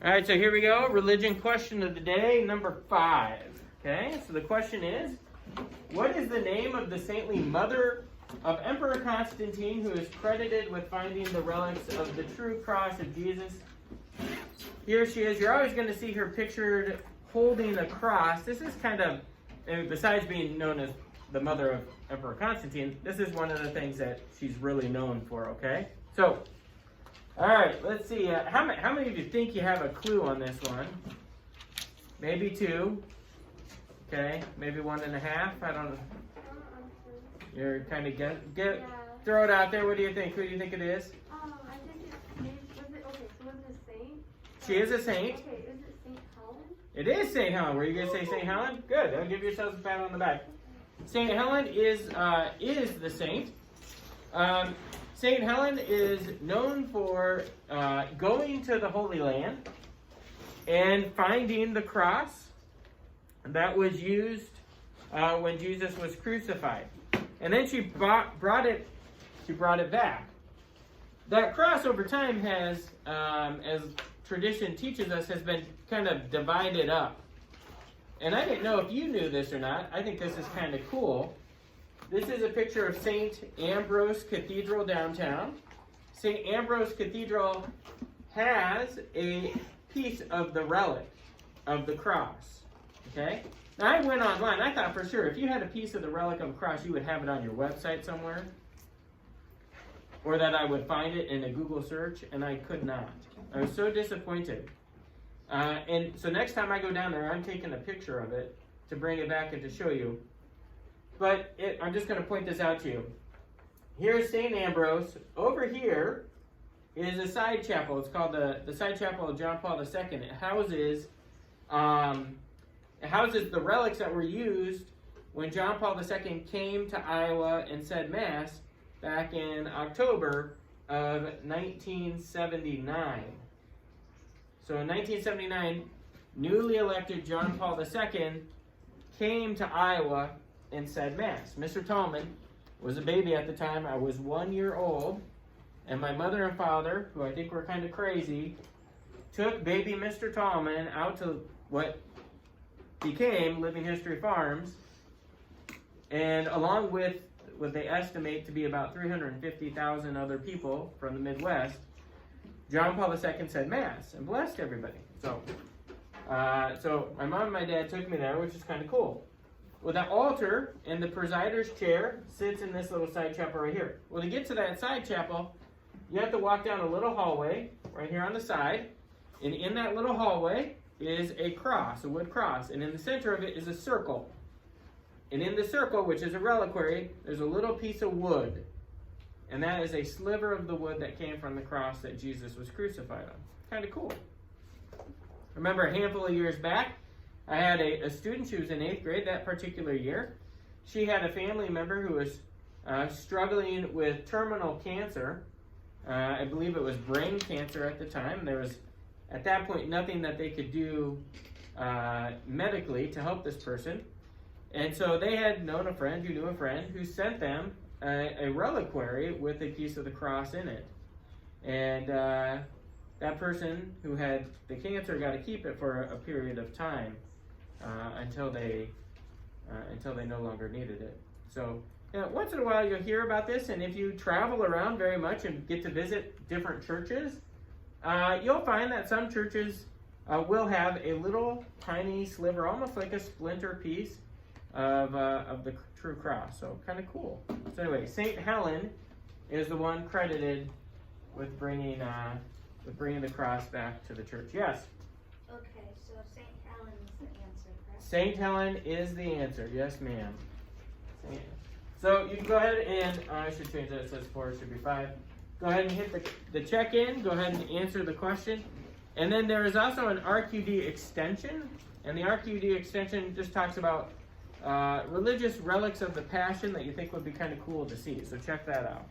All right, so here we go. Religion question of the day, number 5. Okay, so the question is, what is the name of the saintly mother of Emperor Constantine who is credited with finding the relics of the true cross of Jesus? Here she is. You're always going to see her pictured holding a cross. This is kind of, besides being known as the mother of Emperor Constantine, this is one of the things that she's really known for, okay? So, all right, let's see. How many of you think you have a clue on this one? Maybe 2. Okay, maybe 1.5. I don't know. You're kind of throw it out there. What do you think? Who do you think it is? I think was it a saint? She is a saint. Okay, is it Saint Helen? It is Saint Helen. Were you going to say Saint Helen? Good. I'll give yourselves a pat on the back. Saint Helen is the saint. Saint Helen is known for going to the Holy Land and finding the cross that was used when Jesus was crucified, and then she brought it back. That cross over time has, as tradition teaches us, has been kind of divided up. And I didn't know if you knew this or not. I think this is kind of cool. This is a picture of St. Ambrose Cathedral downtown. St. Ambrose Cathedral has a piece of the relic of the cross. Okay? Now I went online. I thought for sure if you had a piece of the relic of the cross, you would have it on your website somewhere. Or that I would find it in a Google search, and I could not. I was so disappointed. And so next time I go down there, I'm taking a picture of it to bring it back and to show you. But I'm just going to point this out to you. Here's St. Ambrose. Over here is a side chapel. It's called the Side Chapel of John Paul II. It houses the relics that were used when John Paul II came to Iowa and said Mass back in October of 1979. So in 1979, newly elected John Paul II came to Iowa and said Mass. Mr. Tallman was a baby at the time. I was 1 year old, and my mother and father, who I think were kind of crazy, took baby Mr. Tallman out to what became Living History Farms, and along with what they estimate to be about 350,000 other people from the Midwest, John Paul II said Mass and blessed everybody. So my mom and my dad took me there, which is kind of cool. Well, the altar and the presider's chair sits in this little side chapel right here. Well, to get to that side chapel, you have to walk down a little hallway right here on the side. And in that little hallway is a cross, a wood cross. And in the center of it is a circle. And in the circle, which is a reliquary, there's a little piece of wood. And that is a sliver of the wood that came from the cross that Jesus was crucified on. Kind of cool. Remember a handful of years back, I had a student, she was in 8th grade that particular year. She had a family member who was struggling with terminal cancer. I believe it was brain cancer at the time. There was, at that point, nothing that they could do medically to help this person. And so they had known a friend who knew a friend who sent them a reliquary with a piece of the cross in it. And that person who had the cancer got to keep it for a period of time until they no longer needed it. So once in a while you'll hear about this, and if you travel around very much and get to visit different churches, you'll find that some churches will have a little tiny sliver, almost like a splinter piece of the true cross. So kind of cool. So anyway, Saint Helen is the one credited with bringing the cross back to the church. Yes. Okay, so Saint Helen is the answer, correct? Saint Helen is the answer. Yes, ma'am. So you can go ahead and I should change that. It says 4. It should be 5. Go ahead and hit the check-in. Go ahead and answer the question. And then there is also an RQD extension, and the RQD extension just talks about religious relics of the Passion that you think would be kind of cool to see. So check that out.